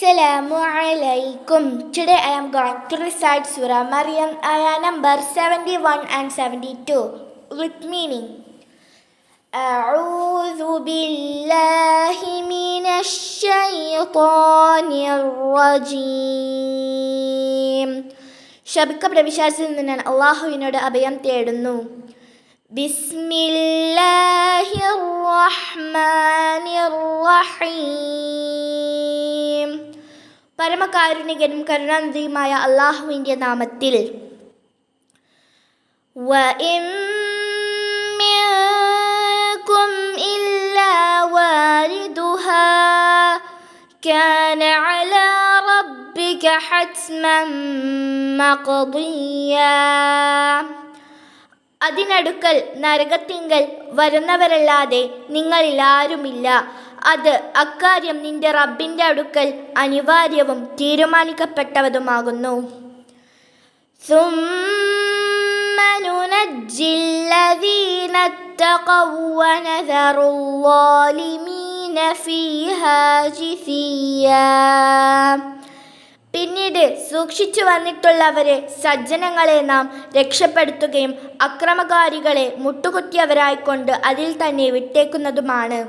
Assalamu alaikum. Today I am going to recite Surah Maryam, ayah number 71 and 72 with meaning. أعوذ بالله من الشيطان الرجيم. ശപിക്കപ്പെട്ട വിശ്വാസത്തിൽ നിന്ന് അള്ളാഹുവിനോട് അഭയം തേടുന്നു. ബിസ്മില്ലാഹിർ റഹ്മാനിർ റഹീം. പരമകാരുണികനും കരുണാനിധിയുമായ അള്ളാഹുവിൻ്റെ നാമത്തിൽ. വഇൻ മിൻകും ഇല്ലാ വാരിദുഹാ കാന അലാ റബ്ബിക ഹത്മൻ മഖ്ദിയാ. അതിനടുക്കൽ നരകത്തിങ്കൽ വരുന്നവരല്ലാതെ നിങ്ങളിൽ ആരുമില്ല. അത് അക്കാര്യം നിന്റെ റബ്ബിൻ്റെ അടുക്കൽ അനിവാര്യവും തീരുമാനിക്കപ്പെട്ടതുമാകുന്നു. ثُمَّ نُنَجِّي الَّذِينَ اتَّقَوْا وَنَذَرُ الظَّالِمِينَ فِيهَا جِثِيًّا. പിന്നീട് സൂക്ഷിച്ചു വന്നിട്ടുള്ളവരെ സജ്ജനങ്ങളെ നാം രക്ഷപ്പെടുത്തുകയും അക്രമകാരികളെ മുട്ടുകുത്തിയവരായിക്കൊണ്ട് അതിൽ തന്നെ വിട്ടേക്കുന്നതുമാണ്.